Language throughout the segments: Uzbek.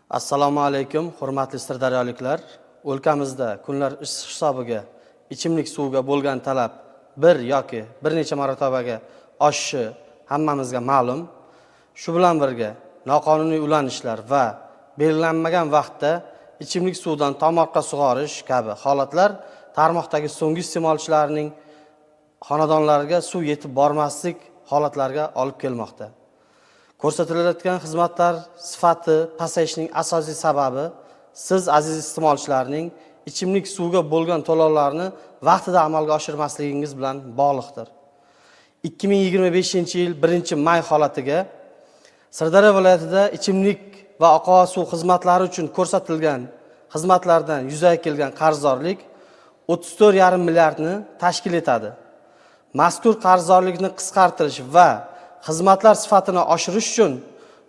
Assalomu alaykum, hurmatli sirdaryoliklar. O'lkamizda kunlar hisobiga ichimlik suviga bo'lgan talab bir yoki bir necha marotabaga oshishi hammamizga ma'lum. Shu bilan birga noqonuniy ulanishlar va belgilanmagan vaqtda ichimlik suvidan tomorqa sug'orish kabi holatlar tarmoqdagi so'nggi iste'molchilarning xonadonlariga suv yetib bormaslik holatlariga olib kelmoqda. Ko'rsatilayotgan xizmatlar sifati pasayishining asosiy sababi siz aziz iste'molchilarning ichimlik suvga bo'lgan to'lovlarni vaqtida amalga oshirmasligingiz bilan bog'liqdir. 2025-yil 1-may holatiga Sirdaryo viloyatida ichimlik va oqova suv xizmatlari uchun ko'rsatilgan xizmatlardan yuzaga kelgan qarzdorlik 34,5 milliardni tashkil etadi. Mazkur qarzdorlikni qisqartirish va xizmatlar sifatini oshirish uchun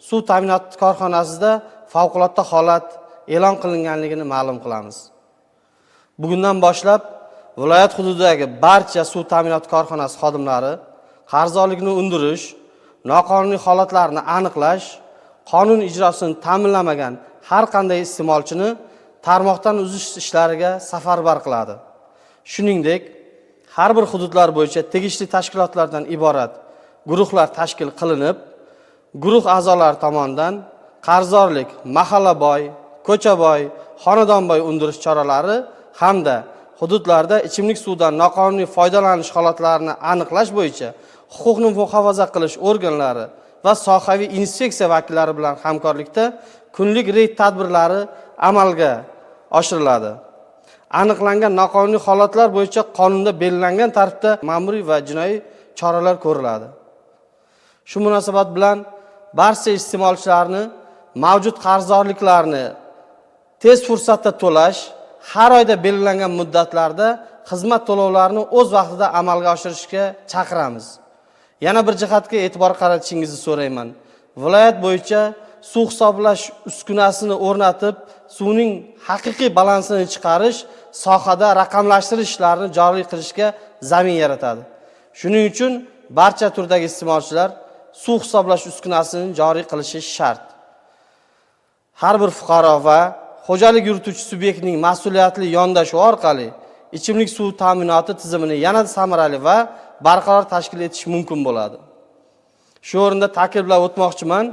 suv ta'minoti korxonasida favqulodda holat e'lon qilinganligini ma'lum qilamiz. Bugundan boshlab viloyat hududidagi barcha suv ta'minoti korxonasi xodimlari qarzdorlikni undirish, noqonuniy holatlarni aniqlash, qonun ijrosini ta'minlamagan har qanday iste'molchini tarmoqdan uzish ishlariga safarbar qiladi. Shuningdek, har bir hududlar bo'yicha tegishli tashkilotlardan iborat guruhlar tashkil qilinib, guruh a'zolari tomonidan qarzdorlik, mahallaboy, ko'chaboy, xonadonboy undirish choralari hamda hududlarda ichimlik suvdan noqonuniy foydalanish holatlarini aniqlash bo'yicha huquqni muhofaza qilish organlari va sohaviy inspeksiya vakillari bilan hamkorlikda kunlik reyd tadbirlari amalga oshiriladi. Aniqlangan noqonuniy holatlar bo'yicha qonunda belgilangan tartibda ma'muriy va jinoiy choralar ko'riladi. Shu munosabat bilan barcha iste'molchilarni mavjud qarzdorliklarni tez fursatda to'lash, har oyda belgilangan muddatlarda xizmat to'lovlarini o'z vaqtida amalga oshirishga chaqiramiz. Yana bir jihatga e'tibor qaratishingizni so'rayman. Viloyat bo'yicha suv hisoblash uskunasini o'rnatib, suvning haqiqiy balansini chiqarish, sohada raqamlashtirish ishlarini joriy qilishga zamin yaratadi. Shuning uchun barcha turdagi iste'molchilar suv hisoblash uskunasini joriy qilishi shart. Har bir fuqaro va xo'jalik yurituvchi subyektning mas'uliyatli yondashuvi orqali ichimlik suv ta'minoti tizimini yanada samarali va barqaror tashkil etish mumkin bo'ladi. Shu o'rinda ta'kidlab o'tmoqchiman,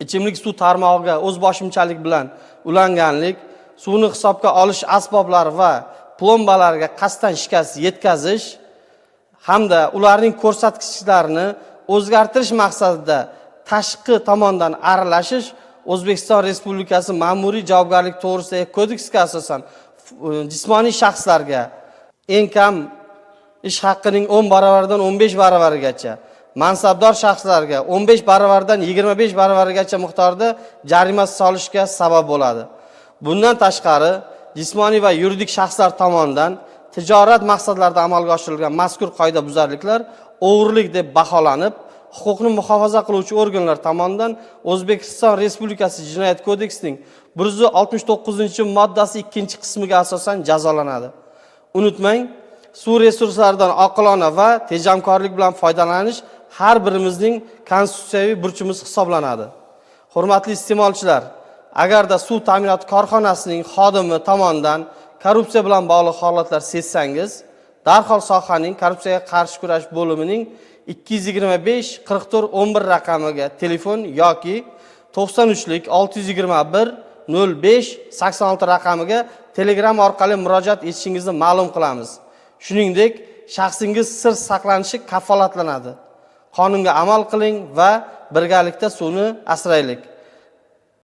ichimlik suv tarmog'iga o'zboshimchalik bilan ulanganlik, suvni hisobga olish asboblari va plombalarga qasddan shikast yetkazish hamda ularning ko'rsatkichlarini o'zgartirish maqsadida tashqi tomondan aralashish O'zbekiston Respublikasi Ma'muriy javobgarlik to'g'risidagi kodeksga asosan jismoniy shaxslarga eng kam ish haqqining 10 baravaridan 15 baravarigacha, mansabdor shaxslarga 15 baravardan 25 baravarigacha miqdorda jarima solishga sabab bo'ladi. Bundan tashqari, jismoniy va yuridik shaxslar tomonidan tijorat maqsadlarida amalga oshirilgan mazkur qoidabuzarliklar o'g'rilik deb baholanib, huquqni muhofaza qiluvchi organlar tomonidan O'zbekiston Respublikasi Jinoyat kodeksining 169-moddasi 2-qismiga asosan jazolanadi. Unutmang, suv resurslaridan oqilona va tejamkorlik bilan foydalanish har birimizning konstitutsiyaviy burchimiz hisoblanadi. Hurmatli iste'molchilar, agarda suv ta'minoti korxonasining xodimi tomonidan korrupsiya bilan bog'liq holatlar sezsangiz, darhol sohaning korrupsiyaga qarshi kurash bo'limining 225 44 11 raqamiga telefon yoki 93lik 621 05 86 raqamiga Telegram orqali murojaat etishingizni ma'lum qilamiz. Shuningdek, shaxsingiz sir saqlanishi kafolatlanadi. Qonunga amal qiling va birgalikda suvni asraylik.